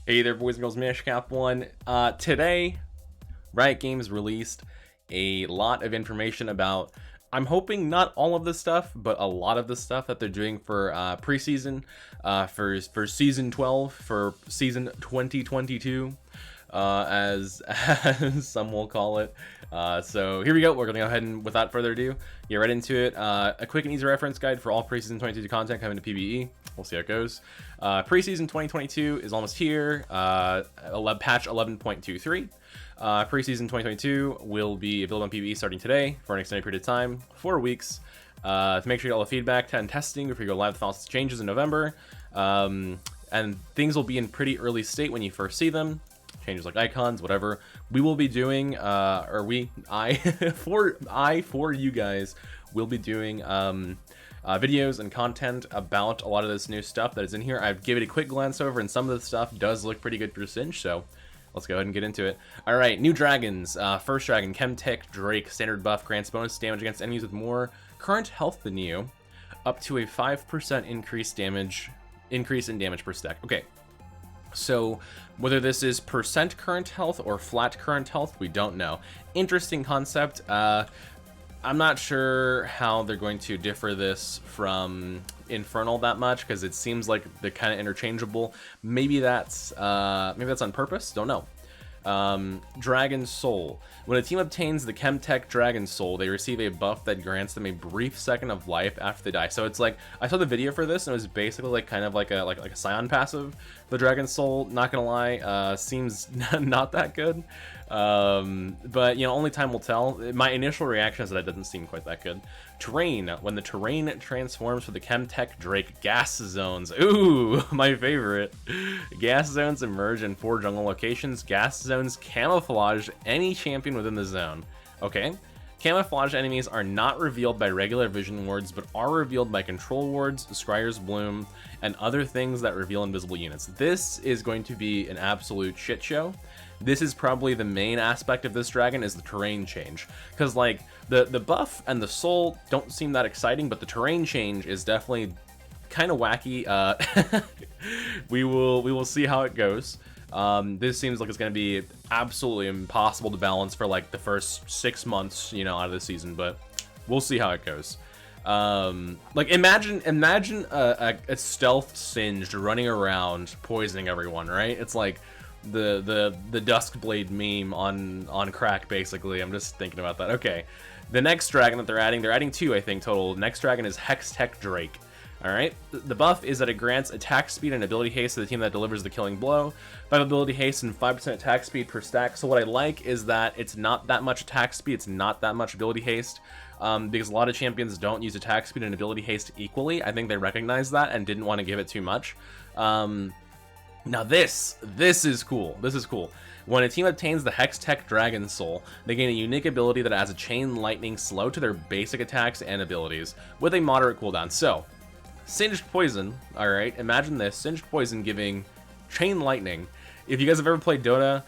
Hey there, boys and girls, Mashcap1. Today, Riot Games released a lot of information about, I'm hoping not all of the stuff, but a lot of the stuff that they're doing for preseason, for Season 12, for Season 2022, as some will call it. So here we go. We're going to go ahead and, without further ado, get right into it. A quick and easy reference guide for all preseason 22 content coming to PvE. We'll see how it goes. Preseason 2022 is almost here. Patch 11.23. Preseason 2022 will be available on PvE starting today for an extended period of time, 4 weeks. To make sure you get all the feedback and testing before you go live with fast changes in November. And things will be in pretty early state when you first see them. Changes like icons, whatever. We will be doing, for you guys, will be doing videos and content about a lot of this new stuff that is in here. I've given it a quick glance over, and some of the stuff does look pretty good for Singed, so let's go ahead and get into it. All right, new dragons. First dragon, Chemtech Drake, standard buff, grants bonus damage against enemies with more current health than you, up to a 5% increase in damage per stack. Okay. So whether this is percent current health or flat current health, we don't know. Interesting concept. I'm not sure how they're going to differ this from Infernal that much, because it seems like they're kind of interchangeable. Maybe that's on purpose. Don't know. Dragon Soul. When a team obtains the Chemtech Dragon Soul, they receive a buff that grants them a brief second of life after they die. So it's like, I saw the video for this, and it was basically like kind of like a Scion passive. The Dragon Soul, not gonna lie, seems not that good. But you know, only time will tell. My initial reaction is that it doesn't seem quite that good. Terrain. When the terrain transforms for the Chemtech Drake, gas zones. Ooh, my favorite. Gas zones emerge in 4 jungle locations. Gas zones camouflage any champion within the zone. Okay. Camouflage enemies are not revealed by regular vision wards, but are revealed by control wards, Scryer's Bloom, and other things that reveal invisible units. This is going to be an absolute shit show. This is probably the main aspect of this dragon, is the terrain change. Because like the buff and the soul don't seem that exciting, but the terrain change is definitely kind of wacky. We will see how it goes. This seems like it's going to be absolutely impossible to balance for like the first 6 months, you know, out of the season, but we'll see how it goes. Like imagine a stealth Singed running around poisoning everyone, right? It's like the Duskblade meme on crack, basically. I'm just thinking about that. Okay, the next dragon that they're adding 2, I think, total. Next dragon is Hextech Drake. Alright, the buff is that it grants attack speed and ability haste to the team that delivers the killing blow. 5 ability haste and 5% attack speed per stack. So what I like is that it's not that much attack speed, it's not that much ability haste. Because a lot of champions don't use attack speed and ability haste equally. I think they recognize that and didn't want to give it too much. Now this is cool. This is cool. When a team obtains the Hextech Dragon Soul, they gain a unique ability that adds a chain lightning slow to their basic attacks and abilities, with a moderate cooldown. So, Singed Poison, alright, imagine this, Singed Poison giving chain lightning. If you guys have ever played Dota,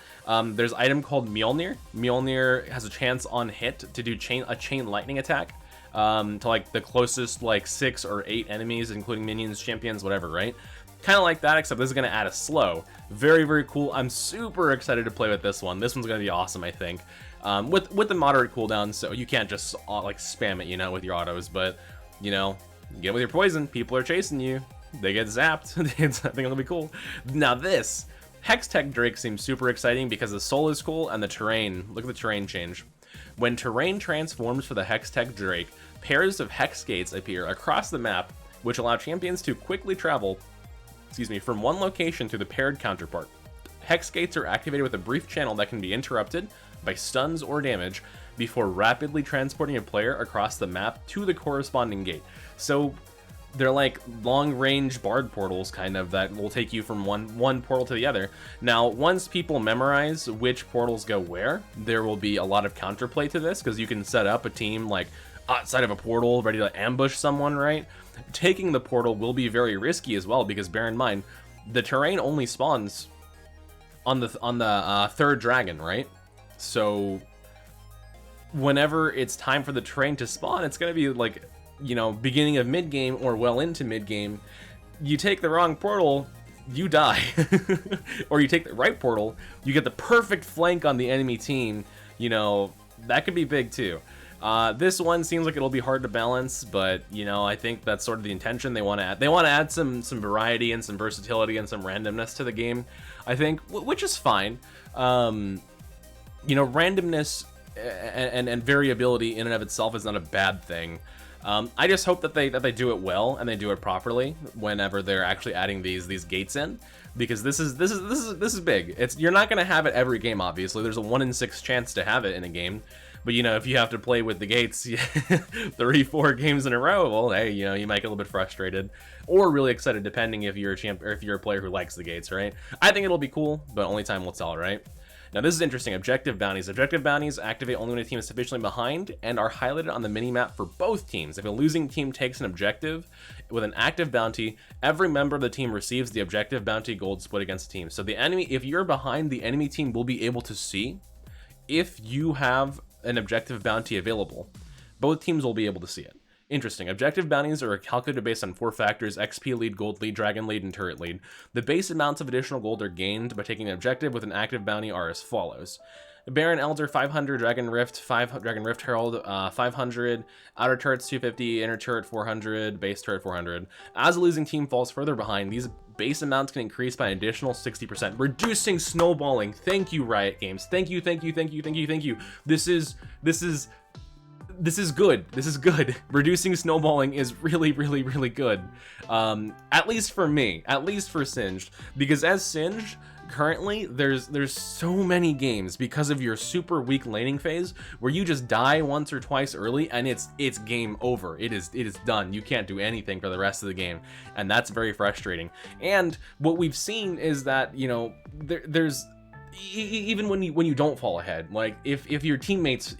there's an item called Mjolnir. Mjolnir has a chance on hit to do a chain lightning attack to like the closest like 6 or 8 enemies, including minions, champions, whatever, right? Kind of like that, except this is going to add a slow. Very, very cool. I'm super excited to play with this one. This one's going to be awesome, I think. With the moderate cooldown, so you can't just like spam it, you know, with your autos, but, you know, get with your poison, people are chasing you, they get zapped. I think it'll be cool. Now this, Hextech Drake seems super exciting because the soul is cool and the terrain, look at the terrain change. When terrain transforms for the Hextech Drake, pairs of hex gates appear across the map, which allow champions to quickly travel, from one location to the paired counterpart. Hex gates are activated with a brief channel that can be interrupted by stuns or damage before rapidly transporting a player across the map to the corresponding gate. So they're like long-range bard portals, kind of, that will take you from one portal to the other. Now, once people memorize which portals go where, there will be a lot of counterplay to this, because you can set up a team like outside of a portal ready to ambush someone, right? Taking the portal will be very risky as well, because bear in mind, the terrain only spawns on the 3rd dragon, right? So whenever it's time for the terrain to spawn, it's going to be like, you know, beginning of mid-game or well into mid-game. You take the wrong portal, you die. Or you take the right portal, you get the perfect flank on the enemy team, you know, that could be big too. This one seems like it'll be hard to balance, but you know, I think that's sort of the intention. They want to add some variety and some versatility and some randomness to the game, I think, which is fine. You know, randomness and variability in and of itself is not a bad thing. I just hope that they do it well and they do it properly whenever they're actually adding these gates in, because this is big. You're not gonna have it every game, obviously. There's a 1 in 6 chance to have it in a game, but you know, if you have to play with the gates 3-4 games in a row, well, hey, you know, you might get a little bit frustrated or really excited, depending if you're a champ or if you're a player who likes the gates, right? I think it'll be cool, but only time will tell, right? Now this is interesting. Objective bounties. Objective bounties activate only when a team is sufficiently behind and are highlighted on the minimap for both teams. If a losing team takes an objective with an active bounty, every member of the team receives the objective bounty gold split against the team. So the enemy, if you're behind, the enemy team will be able to see if you have an objective bounty available. Both teams will be able to see it. Interesting. Objective bounties are calculated based on 4 factors: XP lead, gold lead, dragon lead, and turret lead. The base amounts of additional gold are gained by taking an objective with an active bounty are as follows: Baron Elder 500, Dragon Rift Dragon Rift Herald 500, outer turrets 250, inner turret 400, base turret 400. As a losing team falls further behind, these base amounts can increase by an additional 60%, reducing snowballing. Thank you, Riot Games. Thank you, thank you, thank you, thank you, thank you. This is good. This is good. Reducing snowballing is really, really, really good. At least for me, at least for Singed, because as Singed, currently there's so many games because of your super weak laning phase where you just die once or twice early and it's game over. It is done. You can't do anything for the rest of the game, and that's very frustrating. And what we've seen is that, you know, there's even when you don't fall ahead, like if your teammates,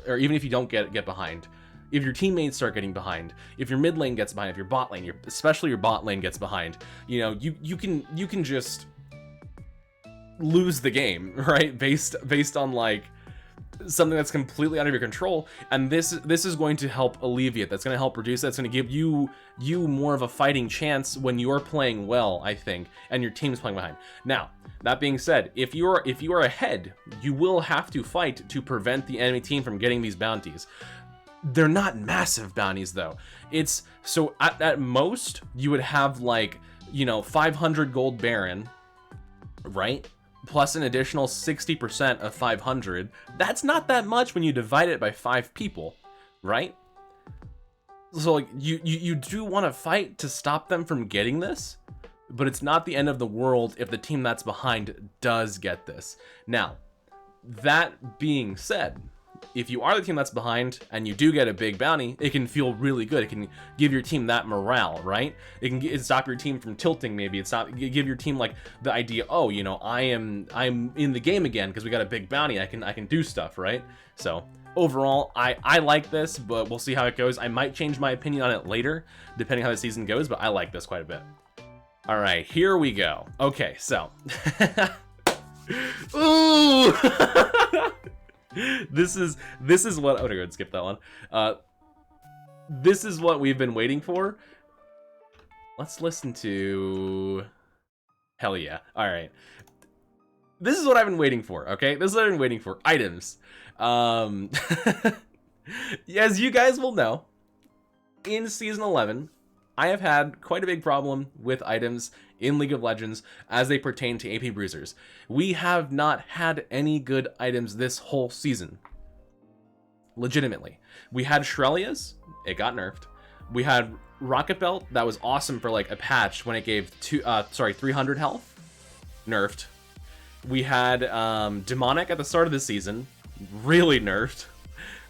or even if you don't get behind, if your teammates start getting behind, if your mid lane gets behind, if your bot lane, especially your bot lane gets behind, you know, you can just lose the game, right? Based on like something that's completely out of your control. And this is going to help alleviate. That's going to help reduce. That's going to give you more of a fighting chance when you're playing well, I think, and your team's playing behind. Now, that being said, if you are ahead, you will have to fight to prevent the enemy team from getting these bounties. They're not massive bounties though. It's so at most you would have, like, you know, 500 gold Baron, right? Plus an additional 60% of 500. That's not that much when you divide it by 5 people, right? So like you do want to fight to stop them from getting this, but it's not the end of the world if the team that's behind does get this. Now, that being said, if you are the team that's behind and you do get a big bounty, it can feel really good. It can give your team that morale, right? It can stop your team from tilting. Maybe it's not give your team like the idea, oh, you know, I'm in the game again because we got a big bounty. I can do stuff, right? So overall, I like this, but we'll see how it goes. I might change my opinion on it later, depending how the season goes, but I like this quite a bit. All right, here we go. Okay, so ooh. This is what, oh, I'm gonna skip that one. This is what we've been waiting for. Let's listen to, hell yeah. All right, this is what I've been waiting for. Okay, this is what I've been waiting for. Items. As you guys will know, in season 11, I have had quite a big problem with items in League of Legends as they pertain to AP Bruisers. We have not had any good items this whole season. Legitimately. We had Shrelia's, it got nerfed. We had Rocket Belt, that was awesome for like a patch when it gave 300 health, nerfed. We had Demonic at the start of the season, really nerfed.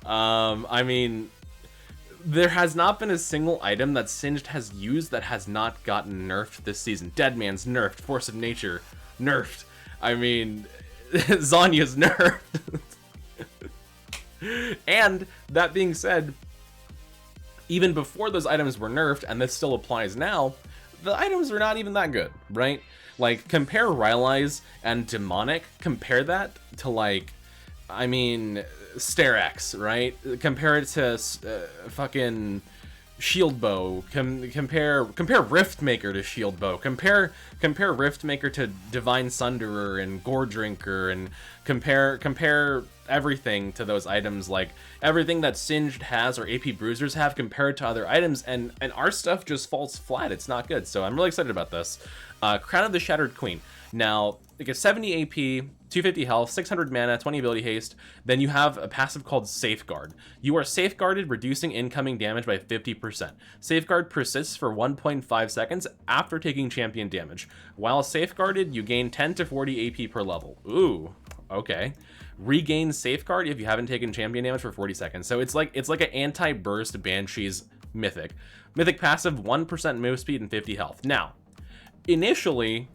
I mean, there has not been a single item that Singed has used that has not gotten nerfed this season. Deadman's nerfed, Force of Nature nerfed. I mean, Zhonya's nerfed. And that being said, even before those items were nerfed, and this still applies now, the items are not even that good, right? Like, compare Rylai's and Demonic, compare that to, like, I mean, Sterex, right? Compare it to fucking Shield Bow. Compare Riftmaker to Shield Bow. Compare Riftmaker to Divine Sunderer and Gore Drinker, and compare everything to those items, like everything that Singed has or AP Bruisers have compared to other items, and our stuff just falls flat. It's not good. So I'm really excited about this. Crown of the Shattered Queen. Now, like a 70 AP, 250 health, 600 mana, 20 ability haste. Then you have a passive called Safeguard. You are safeguarded, reducing incoming damage by 50%. Safeguard persists for 1.5 seconds after taking champion damage. While safeguarded, you gain 10 to 40 AP per level. Ooh, okay. Regain Safeguard if you haven't taken champion damage for 40 seconds. So it's like an anti-burst Banshee's Mythic. Mythic passive, 1% move speed and 50 health. Now, initially,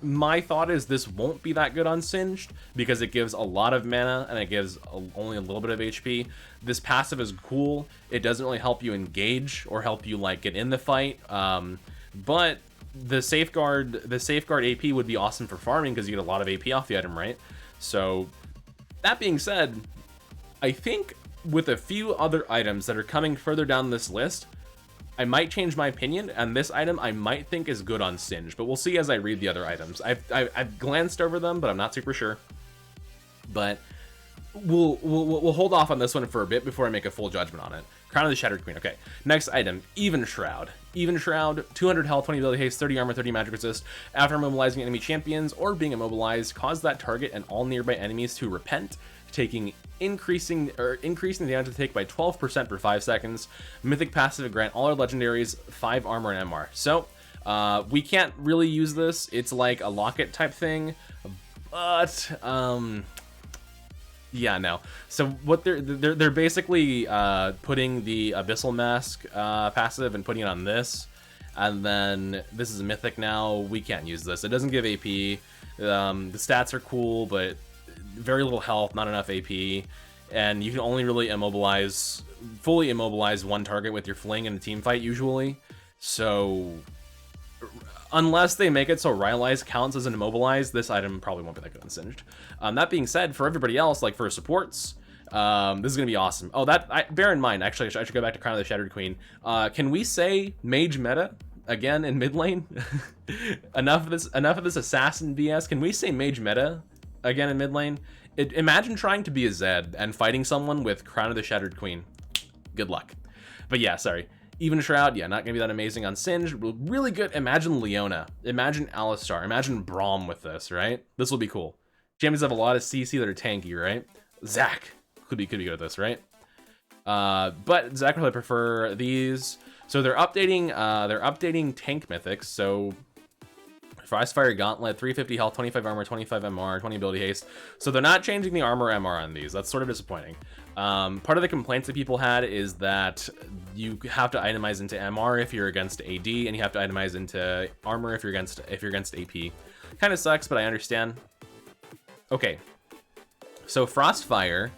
my thought is this won't be that good on Singed because it gives a lot of mana and it gives only a little bit of HP. This passive is cool. It doesn't really help you engage or help you like get in the fight. But the safeguard AP would be awesome for farming because you get a lot of AP off the item, right? So that being said, I think with a few other items that are coming further down this list, I might change my opinion, and this item I might think is good on Singed, but we'll see as I read the other items. I've glanced over them, but I'm not super sure. But we'll hold off on this one for a bit before I make a full judgment on it. Crown of the Shattered Queen. Okay, next item, Even Shroud. Even Shroud, 200 health, 20 ability haste, 30 armor, 30 magic resist. After immobilizing enemy champions or being immobilized, cause that target and all nearby enemies to repent, taking increasing the damage to take by 12% for 5 seconds. Mythic passive, grant all our legendaries 5 armor and MR. So we can't really use this. It's like a locket type thing, but yeah, no. So what they're basically putting the Abyssal Mask passive and putting it on this, and then this is a mythic now. We can't use this. It doesn't give AP. The stats are cool, but very little health, not enough AP, and you can only really fully immobilize one target with your fling in a team fight usually. So unless they make it so Rylai's counts as an immobilize, this item probably won't be that good on Singed. That being said, for everybody else, like for supports, this is gonna be awesome. Oh, bear in mind, actually, I should go back to Crown of the Shattered Queen. Can we say mage meta again in mid lane? enough of this assassin BS. Can we say mage meta again in mid lane? Imagine trying to be a Zed and fighting someone with Crown of the Shattered Queen. Good luck. But yeah, sorry. Even Shroud, yeah, not gonna be that amazing on Singed. Really good. Imagine Leona. Imagine Alistar. Imagine Braum with this, right? This will be cool. Champions have a lot of CC that are tanky, right? Zac could be good at this, right? But Zac would prefer these. So they're updating tank mythics. So Frostfire Gauntlet, 350 health, 25 armor, 25 MR, 20 ability haste. So they're not changing the armor MR on these. That's sort of disappointing. Part of the complaints that people had is that you have to itemize into MR if you're against AD, and you have to itemize into armor if you're against AP. Kind of sucks, but I understand. Okay, so Frostfire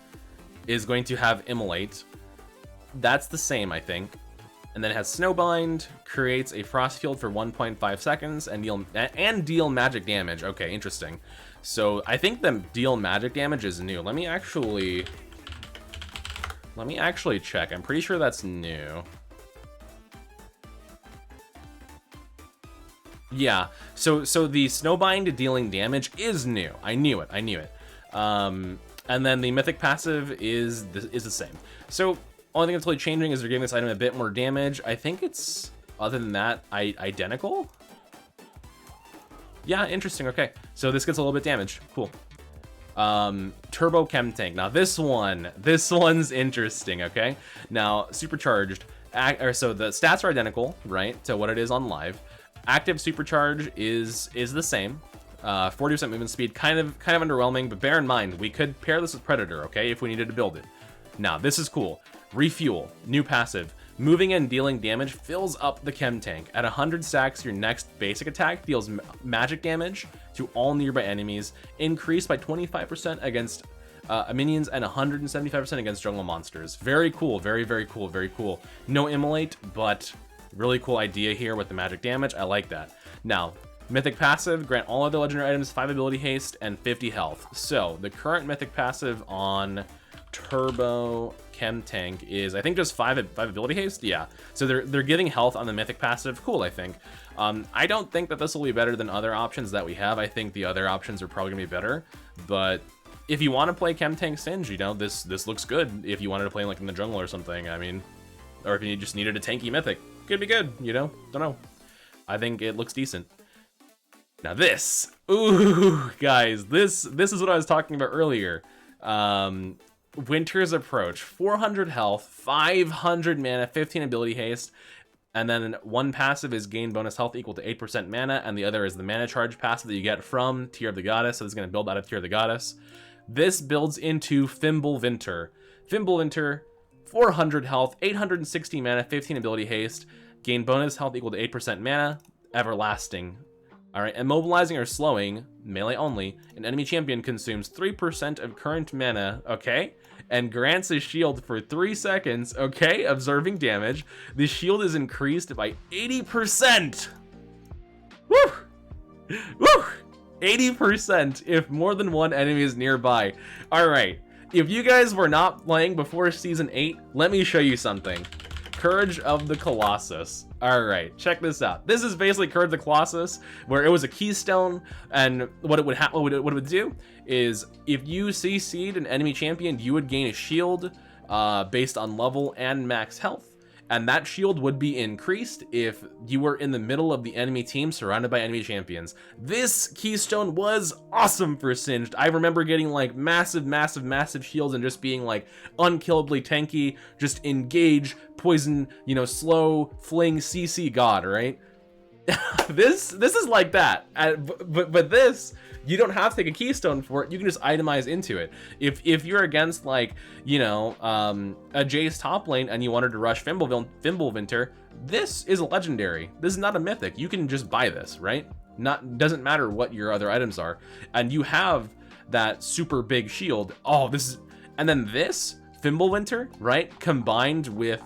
is going to have Immolate. That's the same, I think. And then it has Snowbind, creates a Frost Field for 1.5 seconds, and deal magic damage. Okay, interesting. So I think the deal magic damage is new. Let me actually check. I'm pretty sure that's new. Yeah. So the Snowbind dealing damage is new. I knew it. And then the mythic passive is the same. So only thing that's really changing is they're giving this item a bit more damage. I think it's, other than that, identical? Yeah, interesting. Okay, so this gets a little bit damage. Cool. Turbo Chem Tank. Now this one's interesting, okay? Now, supercharged, so the stats are identical, right, to what it is on live. Active supercharge is the same. 40% movement speed, kind of underwhelming, but bear in mind, we could pair this with Predator, okay, if we needed to build it. Now, this is cool. Refuel, new passive. Moving and dealing damage fills up the chem tank. At 100 stacks, your next basic attack deals magic damage to all nearby enemies, increased by 25% against minions and 175% against jungle monsters. Very cool, very, very cool, very cool. No Immolate, but really cool idea here with the magic damage. I like that. Now, mythic passive, grant all other legendary items 5 ability haste and 50 health. So, the current mythic passive on Turbo Chem Tank is, I think, just 5 ability haste. Yeah, so they're giving health on the mythic passive. Cool, I think. I don't think that this will be better than other options that we have. I think the other options are probably gonna be better, but if you want to play Chem Tank Singed, you know, this looks good. If you wanted to play like in the jungle or something, I mean, or if you just needed a tanky mythic, could be good, you know? Don't know. I think it looks decent. Now this, ooh, guys, this is what I was talking about earlier. Winter's Approach, 400 health, 500 mana, 15 ability haste, and then one passive is gain bonus health equal to 8% mana, and the other is the mana charge passive that you get from Tear of the Goddess, so it's going to build out of Tear of the Goddess. This builds into Fimbulvinter. Fimbulvinter, 400 health, 860 mana, 15 ability haste, gain bonus health equal to 8% mana, everlasting. Alright, immobilizing or slowing, melee only, an enemy champion consumes 3% of current mana, okay? And grants a shield for 3 seconds, okay? Observing damage. The shield is increased by 80%! Woo! Woo! 80% if more than one enemy is nearby. Alright, if you guys were not playing before Season 8, let me show you something. Courage of the Colossus. Alright, check this out. This is basically Courage of the Colossus, where it was a keystone, and what it would do is, if you CC'd an enemy champion, you would gain a shield based on level and max health. And that shield would be increased if you were in the middle of the enemy team surrounded by enemy champions. This keystone was awesome for Singed. I remember getting like massive shields and just being like unkillably tanky, just engage, poison, you know, slow, fling, CC god, right? This is like that, but this, you don't have to take a keystone for it. You can just itemize into it. If you're against, like, you know, a Jace top lane and you wanted to rush Fimbulvinter, this is a legendary. This is not a mythic. You can just buy this, right? Doesn't matter what your other items are, and you have that super big shield. Oh, this is, and then this Fimbulvinter, right, combined with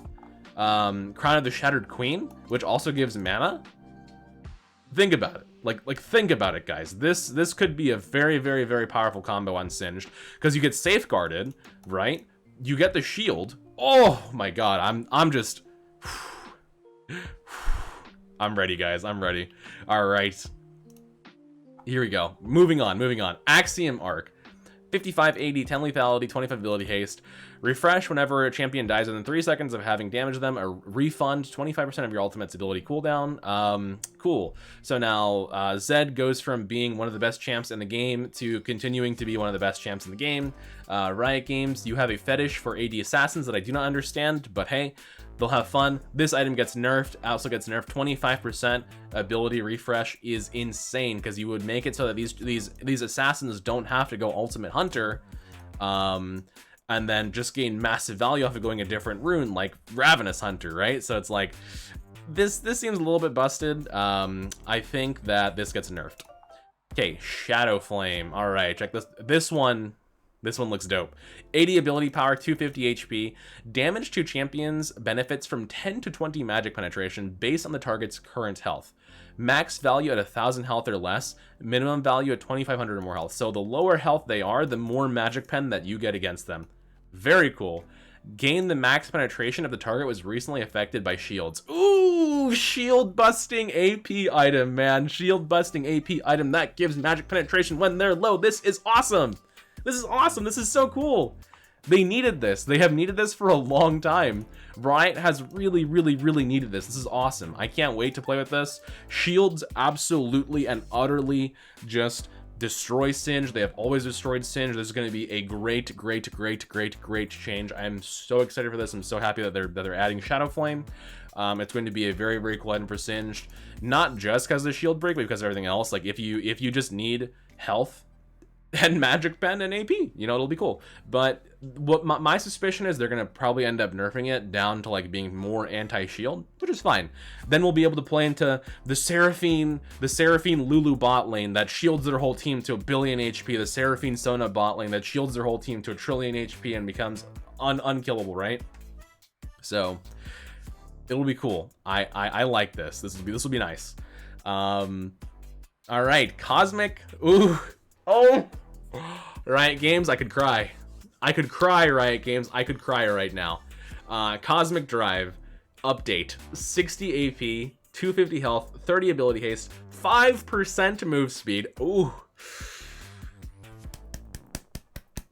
Crown of the Shattered Queen, which also gives mana. Think about it. Like think about it, guys. This could be a very powerful combo on Singed, because you get safeguarded, right? You get the shield. Oh my god, I'm just I'm ready, guys. I'm ready. All right. Here we go. Moving on. Axiom Arc. 55 AD, 10 lethality, 25 ability haste. Refresh whenever a champion dies within 3 seconds of having damaged them. A refund 25% of your ultimate's ability cooldown. Cool. So now Zed goes from being one of the best champs in the game to continuing to be one of the best champs in the game. Riot Games, you have a fetish for AD assassins that I do not understand, but hey, they'll have fun. This item gets nerfed, also gets nerfed. 25% ability refresh is insane, because you would make it so that these assassins don't have to go ultimate hunter, and then just gain massive value off of going a different rune, like Ravenous Hunter, right? So it's like, this seems a little bit busted. I think that this gets nerfed. Okay, Shadow Flame. All right, check this. This one looks dope. 80 ability power, 250 HP. Damage to champions benefits from 10 to 20 magic penetration based on the target's current health. Max value at 1,000 health or less. Minimum value at 2,500 or more health. So the lower health they are, the more magic pen that you get against them. Very cool. Gain the max penetration if the target was recently affected by shields. Ooh, shield busting AP item, man. Shield busting AP item that gives magic penetration when they're low. This is awesome. This is awesome. This is so cool. They needed this. They have needed this for a long time. Riot has really needed this. This is awesome. I can't wait to play with this. Shields absolutely and utterly just destroy Singed. They have always destroyed Singed. This is going to be a great change. I'm so excited for this. I'm so happy that they're adding Shadow Flame. It's going to be a very cool item for Singed, not just because of the shield break, but because of everything else. Like if you just need health and magic pen and AP, you know, it'll be cool. But what my suspicion is, they're gonna probably end up nerfing it down to like being more anti-shield, which is fine. Then we'll be able to play into the Seraphine Lulu bot lane that shields their whole team to 1 billion HP, the Seraphine Sona bot lane that shields their whole team to 1 trillion HP and becomes unkillable, right? So it'll be cool. I like this. This will be nice. All right, Cosmic. Ooh. Oh, Riot Games, I could cry. I could cry, Riot Games. I could cry right now. Cosmic Drive update: 60 AP, 250 health, 30 ability haste, 5% move speed. Ooh.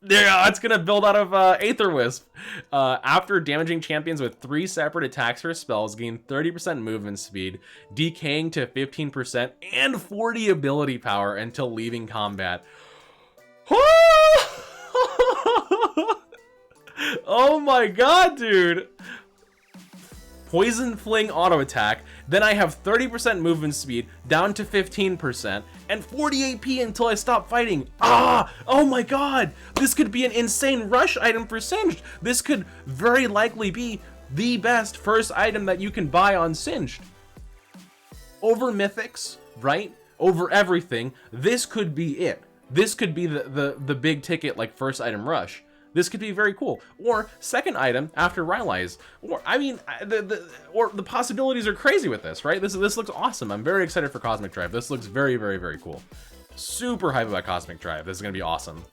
Yeah, it's gonna build out of Aether Wisp. After damaging champions with 3 separate attacks or spells, gain 30% movement speed, decaying to 15%, and 40 ability power until leaving combat. Oh my god, dude! Poison Fling auto attack, then I have 30% movement speed down to 15% and 40 AP until I stop fighting. Oh my god, this could be an insane rush item for Singed. This could very likely be the best first item that you can buy on Singed. Over mythics, right? Over everything, this could be it. This could be the big ticket like first item rush. This could be very cool. Or second item after Rylai's. Or I mean, the possibilities are crazy with this, right? This looks awesome. I'm very excited for Cosmic Drive. This looks very, very, very cool. Super hype about Cosmic Drive. This is gonna be awesome.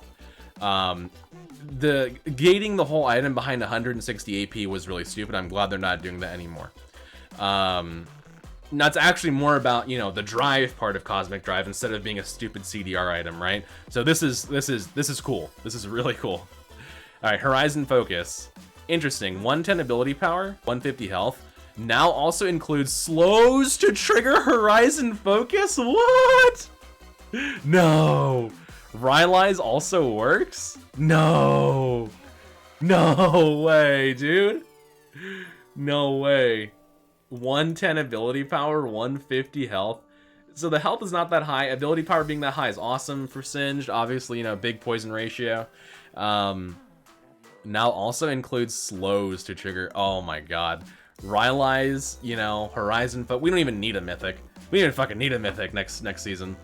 The gating the whole item behind 160 AP was really stupid. I'm glad they're not doing that anymore. That's actually more about, you know, the drive part of Cosmic Drive instead of being a stupid CDR item, right? So this is cool. This is really cool. All right, Horizon Focus. Interesting. 110 ability power, 150 health. Now also includes slows to trigger Horizon Focus? What? No. Rylai's also works? No. No way, dude. No way. 110 ability power, 150 health. So the health is not that high. Ability power being that high is awesome for Singed. Obviously, you know, big poison ratio. Now also includes slows to trigger. Oh my god. Rylai's, you know, Horizon we don't even need a mythic. We don't even fucking need a mythic next season.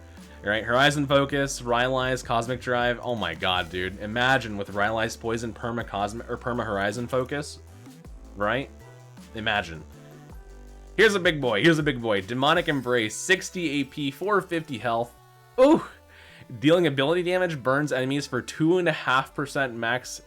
Alright, Horizon Focus, Rylai's, Cosmic Drive. Oh my god, dude. Imagine with Rylai's Poison, Perma Horizon Focus. Right? Imagine. Here's a big boy. Here's a big boy. Demonic Embrace, 60 AP, 450 health. Ooh! Dealing ability damage, burns enemies for 2.5% max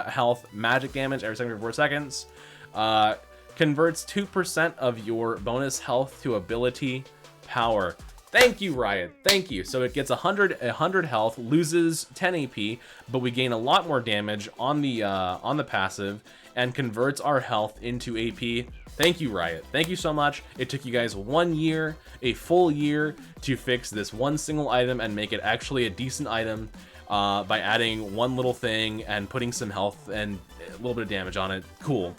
health magic damage every 74 seconds. Converts 2% of your bonus health to ability power. Thank you, Riot. Thank you. So it gets 100 health, loses 10 AP, but we gain a lot more damage on the passive and converts our health into AP. Thank you, Riot. Thank you so much. It took you guys 1 year, a full year, to fix this one single item and make it actually a decent item. By adding one little thing and putting some health and a little bit of damage on it. Cool.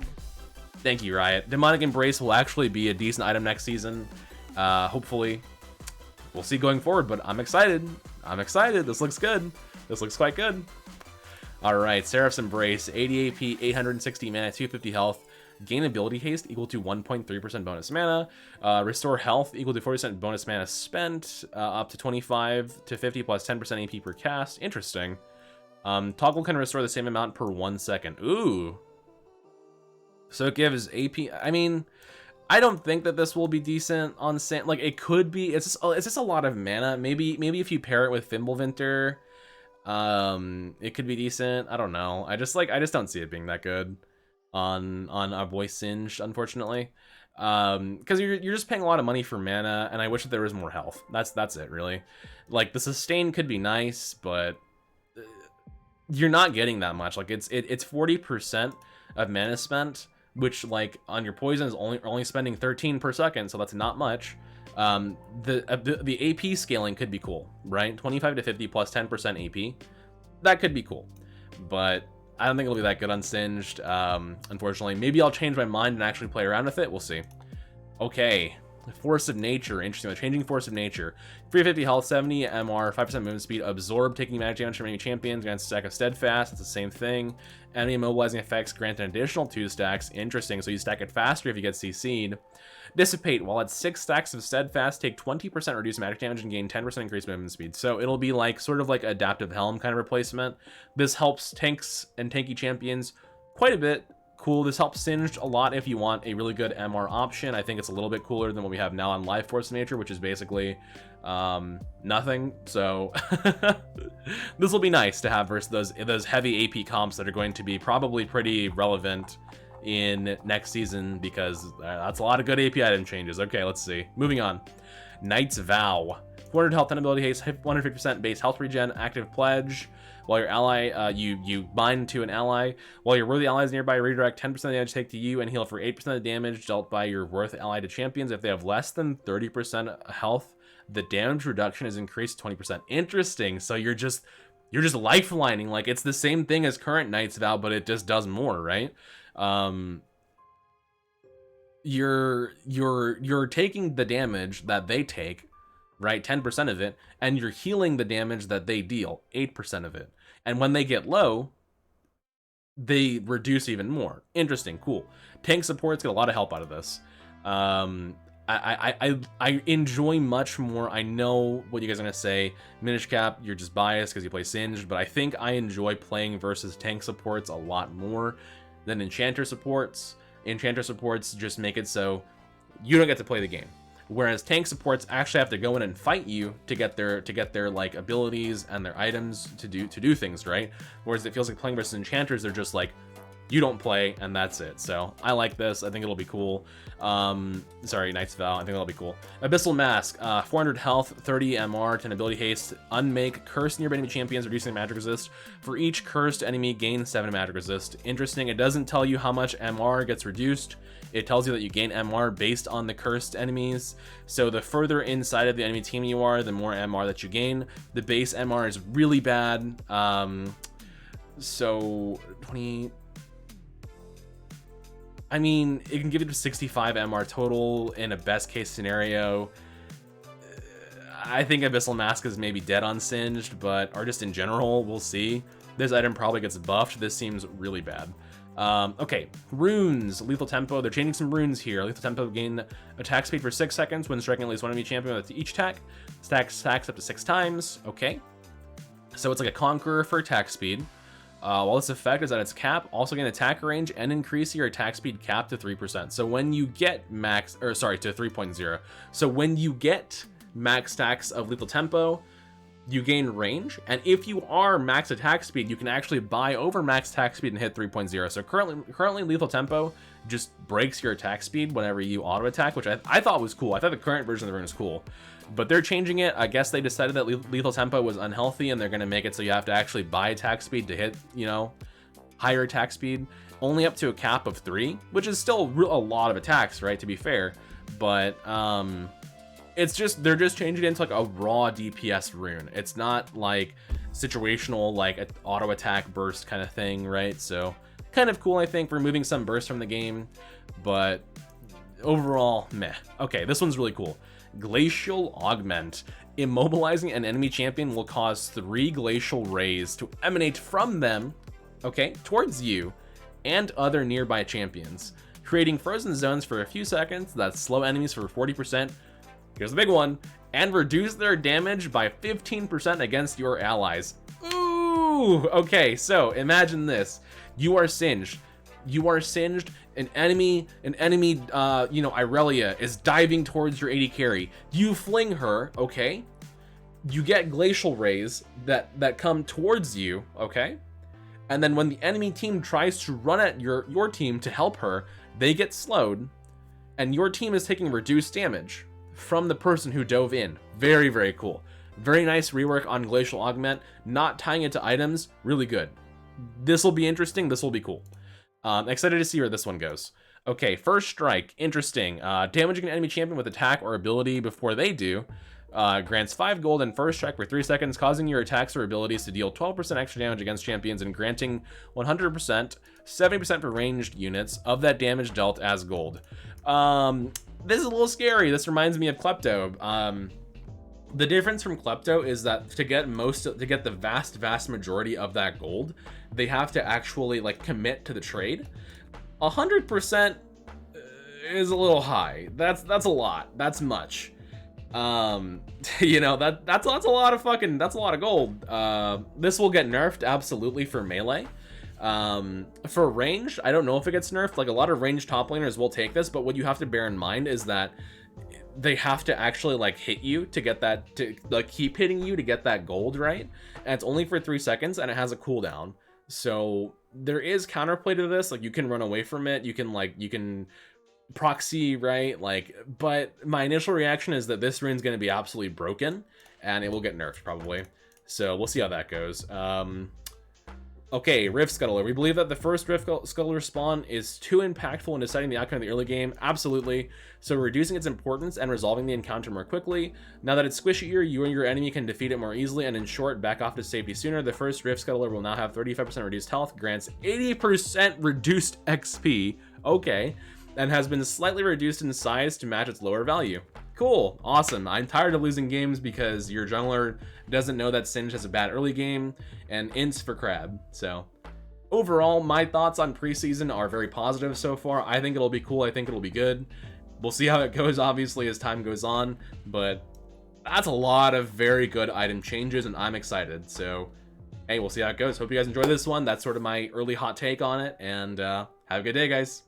Thank you, Riot. Demonic Embrace will actually be a decent item next season. Hopefully. We'll see going forward, but I'm excited. I'm excited. This looks good. This looks quite good. Alright, Seraph's Embrace. 80 AP, 860 mana, 250 health. Gain ability haste equal to 1.3% bonus mana. Restore health equal to 40% bonus mana spent. Up to 25 to 50 plus 10% AP per cast. Interesting. Toggle can restore the same amount per 1 second. Ooh. So it gives AP. I mean, I don't think that this will be decent on Sand. Like, it could be. It's just a lot of mana. Maybe if you pair it with Fimbulvinter, it could be decent. I don't know. I just don't see it being that good on our boy Singed, unfortunately, because you're just paying a lot of money for mana, and I wish that there was more health. That's it, really. Like, the sustain could be nice, but you're not getting that much. Like, it's 40% of mana spent, which, like, on your poison is only spending 13 per second, so that's not much. The AP scaling could be cool, right? 25 to 50 plus 10% AP, that could be cool, but I don't think it'll be that good on Singed, unfortunately. Maybe I'll change my mind and actually play around with it. We'll see. Okay. Force of Nature. Interesting. The Changing Force of Nature. 350 health, 70 MR, 5% movement speed. Absorb, taking magic damage from enemy champions. Grants a stack of Steadfast. It's the same thing. Enemy immobilizing effects grant an additional 2 stacks. Interesting. So you stack it faster if you get CC'd. Dissipate. While at 6 stacks of Steadfast, take 20% reduced magic damage and gain 10% increased movement speed. So it'll be like sort of like Adaptive Helm kind of replacement. This helps tanks and tanky champions quite a bit. Cool. This helps Singed a lot if you want a really good MR option. I think it's a little bit cooler than what we have now on Live Force of Nature, which is basically nothing. So This will be nice to have versus those heavy AP comps that are going to be probably pretty relevant in next season, because that's a lot of good AP item changes. Okay, let's see. Moving on. Knight's Vow. 400 health and ability haste, 150% base health regen, active pledge. While your ally, you bind to an ally. While your worthy allies nearby, redirect 10% of the damage take to you and heal for 8% of the damage dealt by your worthy ally to champions. If they have less than 30% health, the damage reduction is increased 20%. Interesting. So you're just lifelining. Like, it's the same thing as current Knight's Vow, but it just does more, right? You're taking the damage that they take, right, 10% of it, and you're healing the damage that they deal, 8% of it. And when they get low, they reduce even more. Interesting, cool. Tank supports get a lot of help out of this. I enjoy much more. I know what you guys are gonna say. Minish Cap, you're just biased because you play Singed, but I think I enjoy playing versus tank supports a lot more than Enchanter supports. Enchanter supports just make it so you don't get to play the game, whereas tank supports actually have to go in and fight you to get their like abilities and their items to do things, right? Whereas it feels like playing versus enchanters, they're just like, you don't play and that's it. So I like this. I think it'll be cool. Sorry, Knight's Vow. I think that'll be cool. Abyssal Mask, 400 health, 30 MR, 10 ability haste, unmake, curse nearby enemy champions, reducing magic resist. For each cursed enemy, gain 7 magic resist. Interesting. It doesn't tell you how much MR gets reduced. It tells you that you gain MR based on the cursed enemies. So the further inside of the enemy team you are, the more MR that you gain. The base MR is really bad. So 20. I mean, it can give you to 65 MR total in a best case scenario. I think Abyssal Mask is maybe dead on Singed, but, or just in general, we'll see. This item probably gets buffed. This seems really bad. Okay, runes, lethal tempo. They're changing some runes here. Lethal tempo gain attack speed for 6 seconds when striking at least one enemy champion with each attack. Stacks up to 6 times. Okay, so it's like a conqueror for attack speed. While this effect is at its cap, also gain attack range and increase your attack speed cap to 3%. So when you get to 3.0. So when you get max stacks of lethal tempo, you gain range, and if you are max attack speed, you can actually buy over max attack speed and hit 3.0. So currently lethal tempo just breaks your attack speed whenever you auto attack, which I thought was cool. I thought the current version of the rune is cool, but they're changing it. I guess they decided that lethal tempo was unhealthy, and they're going to make it so you have to actually buy attack speed to hit, you know, higher attack speed, only up to a cap of 3, which is still a lot of attacks, right, to be fair. But it's just, they're just changing it into like a raw DPS rune. It's not like situational, like an auto attack burst kind of thing, right? So kind of cool, I think, removing some burst from the game, but overall, meh. Okay, this one's really cool. Glacial Augment. Immobilizing an enemy champion will cause 3 glacial rays to emanate from them, okay, towards you and other nearby champions, creating frozen zones for a few seconds that slow enemies for 40%. Here's the big one, and reduce their damage by 15% against your allies. Ooh, okay, so imagine this. You are Singed. You are Singed, an enemy, you know, Irelia is diving towards your AD carry. You fling her, okay? You get glacial rays that come towards you, okay? And then when the enemy team tries to run at your team to help her, they get slowed, and your team is taking reduced damage from the person who dove in. Very, very cool. Very nice rework on Glacial Augment. Not tying it to items, really good. This will be interesting. This will be cool. Excited to see where this one goes. Okay, First Strike, interesting. Damaging an enemy champion with attack or ability before they do. Grants 5 gold and First Strike for 3 seconds, causing your attacks or abilities to deal 12% extra damage against champions and granting 100%, 70% for ranged units of that damage dealt as gold. This is a little scary. This reminds me of Klepto. The difference from Klepto is that to get the vast majority of that gold, they have to actually like commit to the trade. 100% is a little high. That's a lot. That's much. You know, that's a lot of gold. This will get nerfed absolutely for melee. For range, I don't know if it gets nerfed. Like, a lot of ranged top laners will take this, but what you have to bear in mind is that they have to actually like hit you to get that, to like keep hitting you to get that gold, right? And it's only for 3 seconds and it has a cooldown. So there is counterplay to this, like you can run away from it, you can proxy, right? Like, but my initial reaction is that this rune's going to be absolutely broken and it will get nerfed probably. So we'll see how that goes. Okay, Rift Scuttler. We believe that the first Rift Scuttler spawn is too impactful in deciding the outcome of the early game. Absolutely. So reducing its importance and resolving the encounter more quickly. Now that it's squishier, you and your enemy can defeat it more easily, and in short, back off to safety sooner. The first Rift Scuttler will now have 35% reduced health, grants 80% reduced XP. Okay. And has been slightly reduced in size to match its lower value. Cool, awesome. I'm tired of losing games because your jungler doesn't know that Singed has a bad early game, and ints for Crab. So overall, my thoughts on preseason are very positive so far. I think it'll be cool, I think it'll be good. We'll see how it goes, obviously, as time goes on, but that's a lot of very good item changes, and I'm excited. So hey, we'll see how it goes. Hope you guys enjoy this one. That's sort of my early hot take on it, and have a good day, guys.